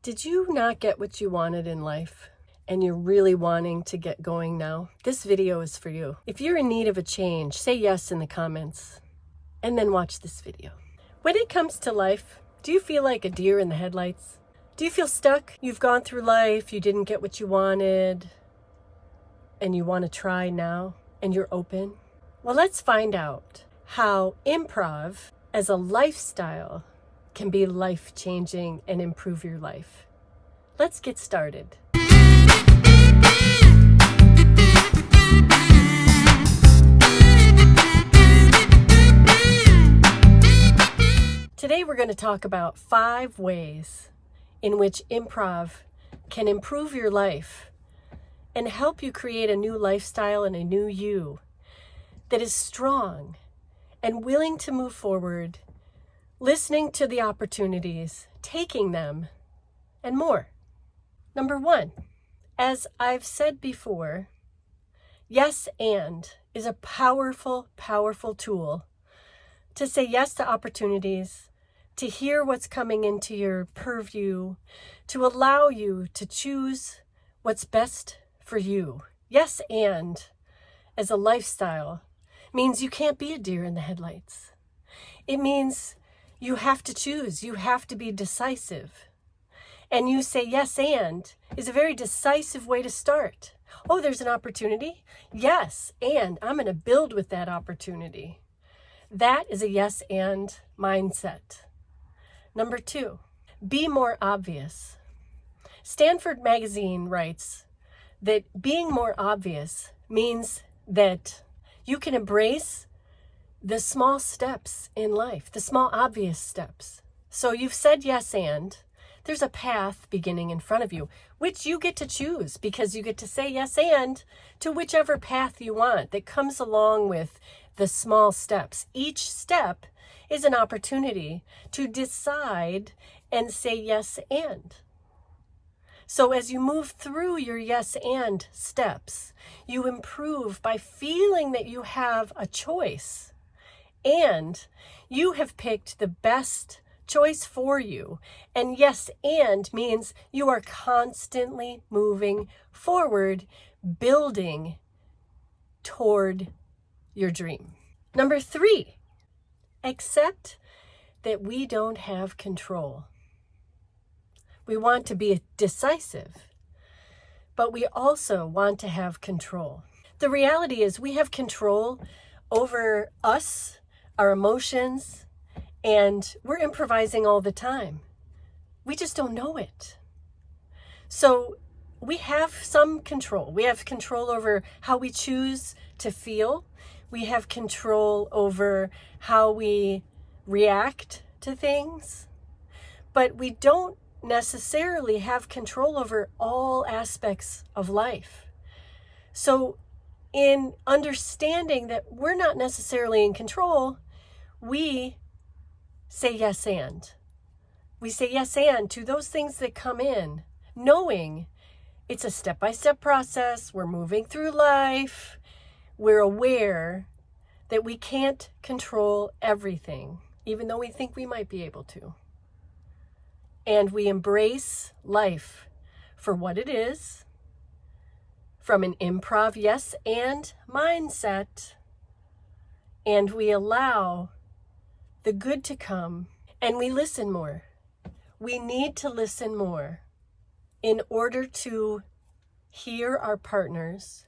Did you not get what you wanted in life and you're really wanting to get going now? This video is for you. If you're in need of a change, say yes in the comments and then watch this video. When it comes to life, do you feel like a deer in the headlights? Do you feel stuck? You've gone through life, you didn't get what you wanted, and you want to try now, and you're open? Well, let's find out how improv as a lifestyle can be life-changing and improve your life. Let's get started. Today we're going to talk about 5 ways in which improv can improve your life and help you create a new lifestyle and a new you that is strong and willing to move forward, listening to the opportunities, taking them, and more. Number 1, as I've said before, yes and is a powerful, powerful tool to say yes to opportunities, to hear what's coming into your purview, to allow you to choose what's best for you. Yes and as a lifestyle means you can't be a deer in the headlights. It means you have to choose. You have to be decisive. And you say yes and is a very decisive way to start. Oh, there's an opportunity? Yes, and I'm going to build with that opportunity. That is a yes and mindset. Number 2, be more obvious. Stanford Magazine writes that being more obvious means that you can embrace the small steps in life, the small obvious steps. So you've said yes and there's a path beginning in front of you, which you get to choose because you get to say yes and to whichever path you want that comes along with the small steps. Each step is an opportunity to decide and say yes and. So as you move through your yes and steps, you improve by feeling that you have a choice and you have picked the best choice for you. And yes and means you are constantly moving forward, building toward your dream. Number 3, accept that we don't have control. We want to be decisive, but we also want to have control. The reality is we have control over us, our emotions, and we're improvising all the time. We just don't know it. So we have some control. We have control over how we choose to feel. We have control over how we react to things, but we don't necessarily have control over all aspects of life. So in understanding that we're not necessarily in control, we say yes and. We say yes and to those things that come in, knowing it's a step-by-step process. We're moving through life. We're aware that we can't control everything, even though we think we might be able to. And we embrace life for what it is, from an improv yes and mindset, and we allow the good to come, and we listen more. We need to listen more in order to hear our partners,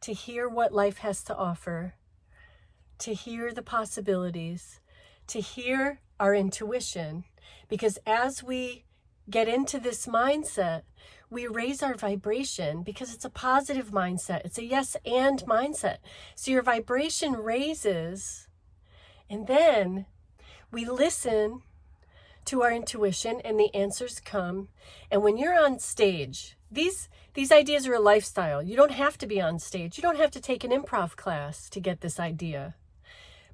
to hear what life has to offer, to hear the possibilities, to hear our intuition, because as we get into this mindset, we raise our vibration because it's a positive mindset. It's a yes and mindset. So your vibration raises, and then we listen to our intuition and the answers come. And when you're on stage, these ideas are a lifestyle. You don't have to be on stage. You don't have to take an improv class to get this idea.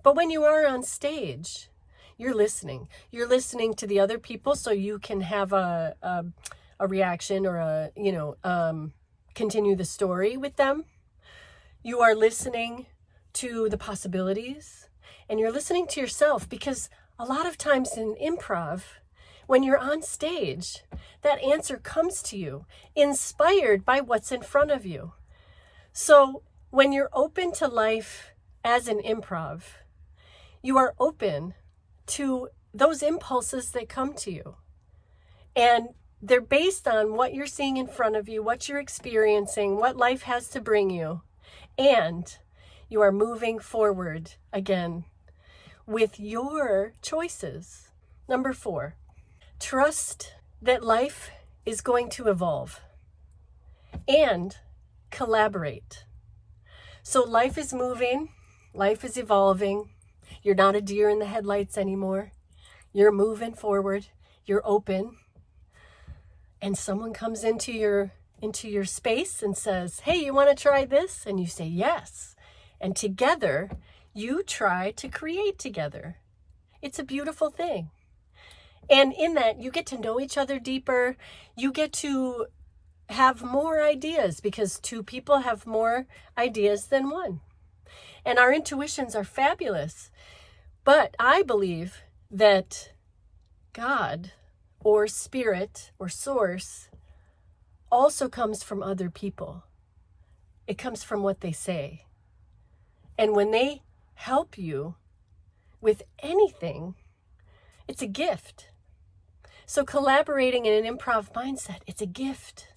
But when you are on stage, you're listening. You're listening to the other people so you can have a reaction or continue the story with them. You are listening to the possibilities, and you're listening to yourself, because a lot of times in improv, When you're on stage, that answer comes to you, inspired by what's in front of you. So when you're open to life as an improv, you are open to those impulses that come to you. And they're based on what you're seeing in front of you, what you're experiencing, what life has to bring you. And you are moving forward again with your choices. Number 4, trust that life is going to evolve and collaborate. So life is moving, life is evolving. You're not a deer in the headlights anymore. You're moving forward, you're open. And someone comes into your space and says, hey, you want to try this? And you say yes. And together, you try to create together. It's a beautiful thing. And in that, you get to know each other deeper. You get to have more ideas because 2 people have more ideas than 1. And our intuitions are fabulous. But I believe that God or spirit or source also comes from other people. It comes from what they say. And when they help you with anything, it's a gift. So collaborating in an improv mindset, it's a gift.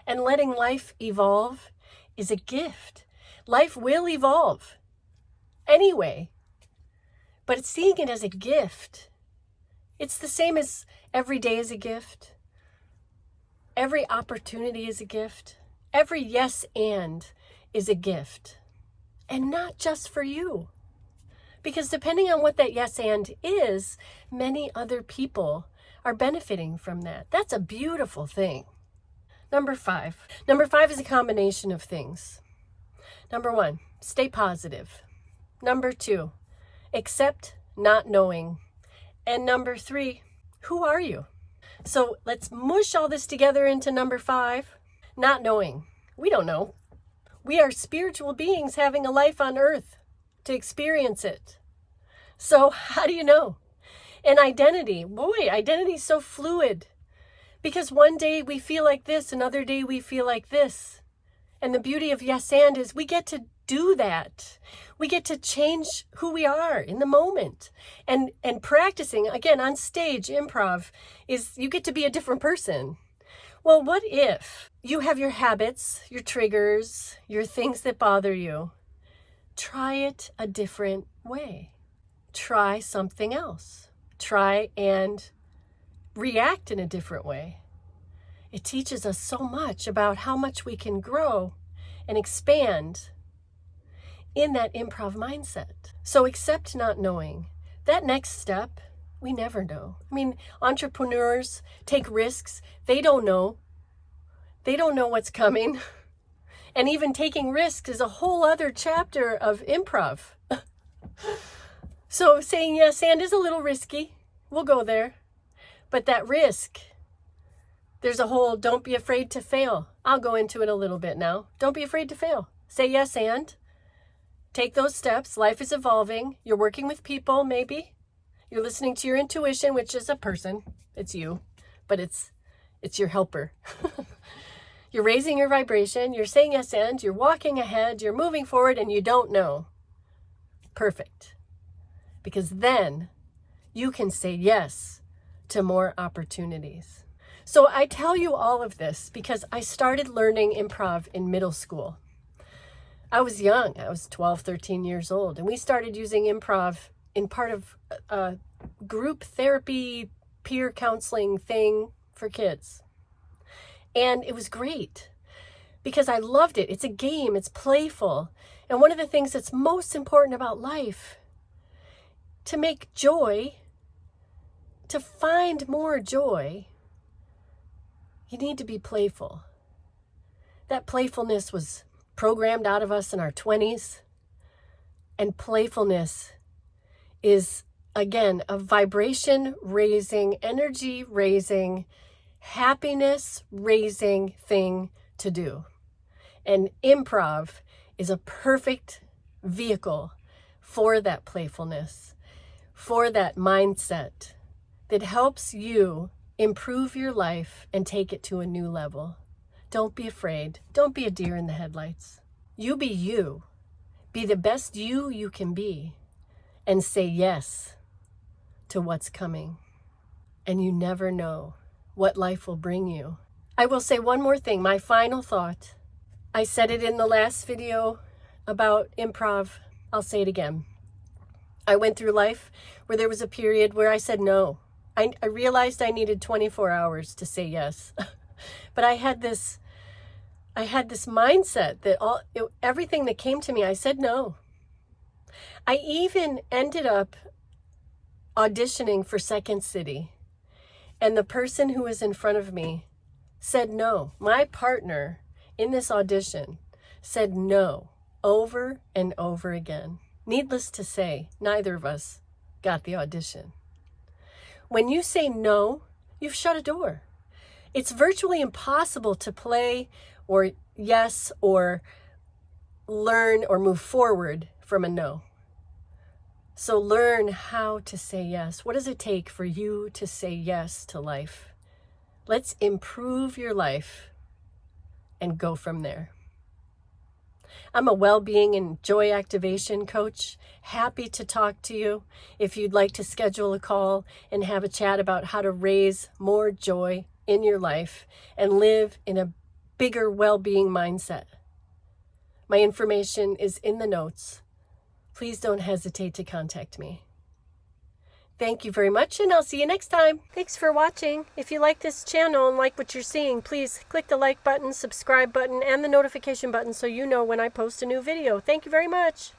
And letting life evolve is a gift. Life will evolve anyway, but it's seeing it as a gift. It's the same as every day is a gift. Every opportunity is a gift. Every yes and is a gift. And not just for you. Because depending on what that yes and is, many other people are benefiting from that. That's a beautiful thing. Number 5. Number 5 is a combination of things. Number 1, stay positive. Number 2, accept not knowing. And number 3, who are you? So let's mush all this together into number 5, not knowing. We don't know. We are spiritual beings having a life on earth to experience it. So how do you know? And identity, boy, identity is so fluid. Because one day we feel like this, another day we feel like this. And the beauty of yes and is we get to do that. We get to change who we are in the moment. And practicing, again, on stage, improv, is you get to be a different person. Well, what if you have your habits, your triggers, your things that bother you? Try it a different way. Try something else. Try and react in a different way. It teaches us so much about how much we can grow and expand in that improv mindset. So accept not knowing. That next step, we never know. I mean, entrepreneurs take risks. They don't know. They don't know what's coming. And even taking risks is a whole other chapter of improv. So saying yes and is a little risky. We'll go there. But that risk, there's a whole don't be afraid to fail. I'll go into it a little bit now. Don't be afraid to fail. Say yes and take those steps. Life is evolving. You're working with people, maybe. You're listening to your intuition, which is a person. It's you, but it's your helper. You're raising your vibration. You're saying yes and you're walking ahead. You're moving forward and you don't know. Perfect. Because then you can say yes to more opportunities. So I tell you all of this because I started learning improv in middle school. I was young. I was 12, 13 years old. And we started using improv in part of a group therapy, peer counseling thing for kids. And it was great because I loved it. It's a game. It's playful. And one of the things that's most important about life, to make joy, to find more joy, you need to be playful. That playfulness was programmed out of us in our 20s. And playfulness is, again, a vibration raising, energy raising, happiness raising thing to do. And improv is a perfect vehicle for that playfulness, for that mindset, that helps you improve your life and take it to a new level. Don't be afraid. Don't be a deer in the headlights. You be you. Be the best you can be, and say yes to what's coming. And you never know what life will bring you. I will say one more thing, my final thought. I said it in the last video about improv. I'll say it again. I went through life where there was a period where I said no. I realized I needed 24 hours to say yes. But I had this mindset that everything that came to me, I said no. I even ended up auditioning for Second City. And the person who was in front of me said no. My partner in this audition said no over and over again. Needless to say, neither of us got the audition. When you say no, you've shut a door. It's virtually impossible to play or yes or learn or move forward from a no. So learn how to say yes. What does it take for you to say yes to life? Let's improve your life and go from there. I'm a well-being and joy activation coach. Happy to talk to you if you'd like to schedule a call and have a chat about how to raise more joy in your life and live in a bigger well-being mindset. My information is in the notes. Please don't hesitate to contact me. Thank you very much, and I'll see you next time. Thanks for watching. If you like this channel and like what you're seeing, please click the like button, subscribe button, and the notification button so you know when I post a new video. Thank you very much.